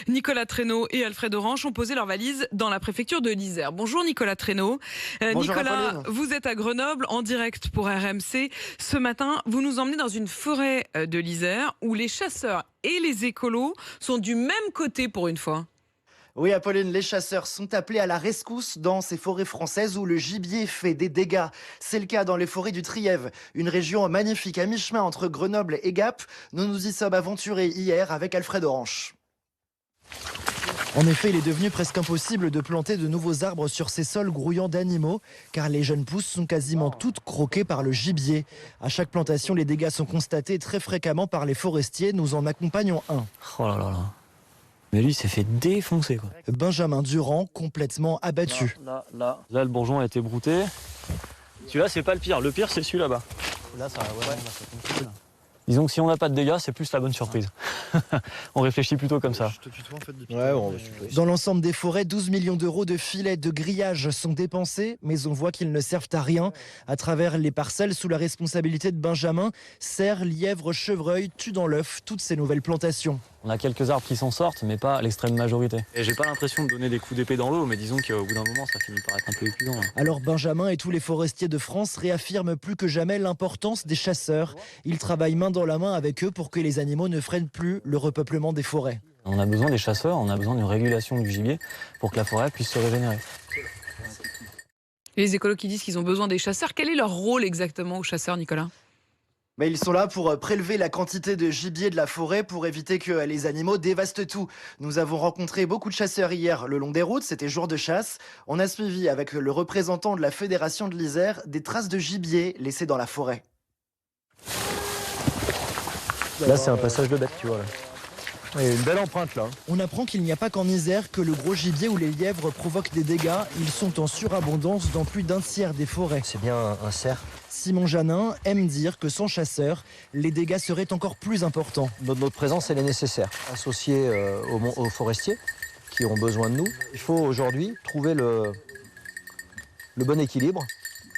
Nicolas Traîneau et Alfred Orange ont posé leurs valises dans la préfecture de l'Isère. Bonjour Nicolas Traîneau. Bonjour Nicolas, Apolline. vous êtes à Grenoble en direct pour RMC. Ce matin, vous nous emmenez dans une forêt de l'Isère où les chasseurs et les écolos sont du même côté pour une fois. Oui, Apolline, les chasseurs sont appelés à la rescousse dans ces forêts françaises où le gibier fait des dégâts. C'est le cas dans les forêts du Trièves, une région magnifique à mi-chemin entre Grenoble et Gap. Nous nous y sommes aventurés hier avec Alfred Orange. En effet, il est devenu presque impossible de planter de nouveaux arbres sur ces sols grouillants d'animaux, car les jeunes pousses sont quasiment toutes croquées par le gibier. À chaque plantation, les dégâts sont constatés très fréquemment par les forestiers. Nous en accompagnons un. Oh là là là. Mais lui, il s'est fait défoncer, quoi. Benjamin Durand, complètement abattu. Là, le bourgeon a été brouté. Celui-là, c'est pas le pire. Le pire, c'est celui là-bas. Là, ça va. Disons que si on n'a pas de dégâts, c'est plus la bonne surprise. On réfléchit plutôt comme ça. Dans l'ensemble des forêts, 12 millions d'euros de filets de grillage sont dépensés, mais on voit qu'ils ne servent à rien. À travers les parcelles sous la responsabilité de Benjamin, cerfs, lièvres, chevreuils tuent dans l'œuf toutes ces nouvelles plantations. On a quelques arbres qui s'en sortent, mais pas l'extrême majorité. Et j'ai pas l'impression de donner des coups d'épée dans l'eau, mais disons qu'au bout d'un moment, ça finit par être un peu épuisant. Alors Benjamin et tous les forestiers de France réaffirment plus que jamais l'importance des chasseurs. Ils travaillent main dans la main avec eux pour que les animaux ne freinent plus le repeuplement des forêts. On a besoin des chasseurs, on a besoin d'une régulation du gibier pour que la forêt puisse se régénérer. Les écolos qui disent qu'ils ont besoin des chasseurs, quel est leur rôle exactement aux chasseurs, Nicolas ? Mais ils sont là pour prélever la quantité de gibier de la forêt pour éviter que les animaux dévastent tout. Nous avons rencontré beaucoup de chasseurs hier le long des routes, c'était jour de chasse. On a suivi avec le représentant de la Fédération de l'Isère des traces de gibier laissées dans la forêt. Là, c'est un passage de bête, tu vois. Là. Il y a une belle empreinte là. On apprend qu'il n'y a pas qu'en Isère que le gros gibier ou les lièvres provoquent des dégâts. Ils sont en surabondance dans plus d'un tiers des forêts. C'est bien un cerf. Simon Janin aime dire que sans chasseurs, les dégâts seraient encore plus importants. Notre présence, elle est nécessaire. Associée aux forestiers qui ont besoin de nous, il faut aujourd'hui trouver le bon équilibre.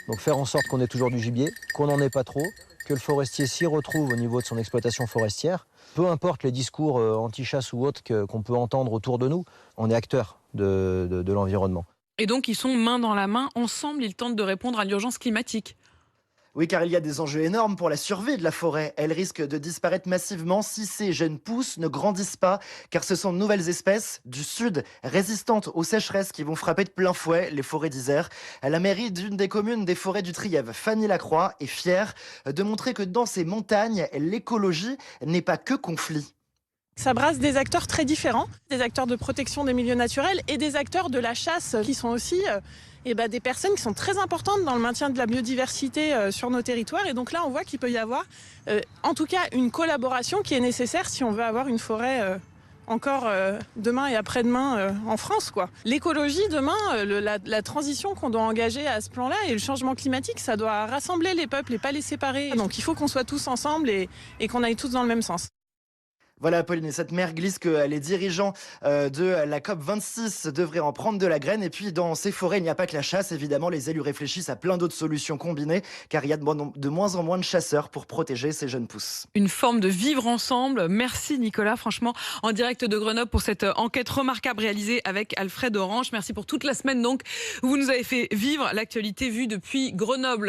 Donc faire en sorte qu'on ait toujours du gibier, qu'on n'en ait pas trop, que le forestier s'y retrouve au niveau de son exploitation forestière. Peu importe les discours anti-chasse ou autres qu'on peut entendre autour de nous, on est acteur de l'environnement. Et donc, ils sont main dans la main, ensemble, ils tentent de répondre à l'urgence climatique. Oui, car il y a des enjeux énormes pour la survie de la forêt. Elle risque de disparaître massivement si ces jeunes pousses ne grandissent pas, car ce sont de nouvelles espèces du sud, résistantes aux sécheresses qui vont frapper de plein fouet les forêts d'Isère. La mairie d'une des communes des forêts du Trièves, Fanny Lacroix, est fière de montrer que dans ces montagnes, l'écologie n'est pas que conflit. Ça brasse des acteurs très différents, des acteurs de protection des milieux naturels et des acteurs de la chasse qui sont aussi des personnes qui sont très importantes dans le maintien de la biodiversité sur nos territoires. Et donc là, on voit qu'il peut y avoir en tout cas une collaboration qui est nécessaire si on veut avoir une forêt encore demain et après-demain en France, quoi. L'écologie, demain, la transition qu'on doit engager à ce plan-là et le changement climatique, ça doit rassembler les peuples et pas les séparer. Donc il faut qu'on soit tous ensemble et qu'on aille tous dans le même sens. Voilà, Pauline, et cette maire glisse que les dirigeants de la COP26 devraient en prendre de la graine. Et puis, dans ces forêts, il n'y a pas que la chasse. Évidemment, les élus réfléchissent à plein d'autres solutions combinées, car il y a de moins en moins de chasseurs pour protéger ces jeunes pousses. Une forme de vivre ensemble. Merci Nicolas, franchement, en direct de Grenoble pour cette enquête remarquable réalisée avec Alfred Orange. Merci pour toute la semaine, donc, où vous nous avez fait vivre l'actualité vue depuis Grenoble.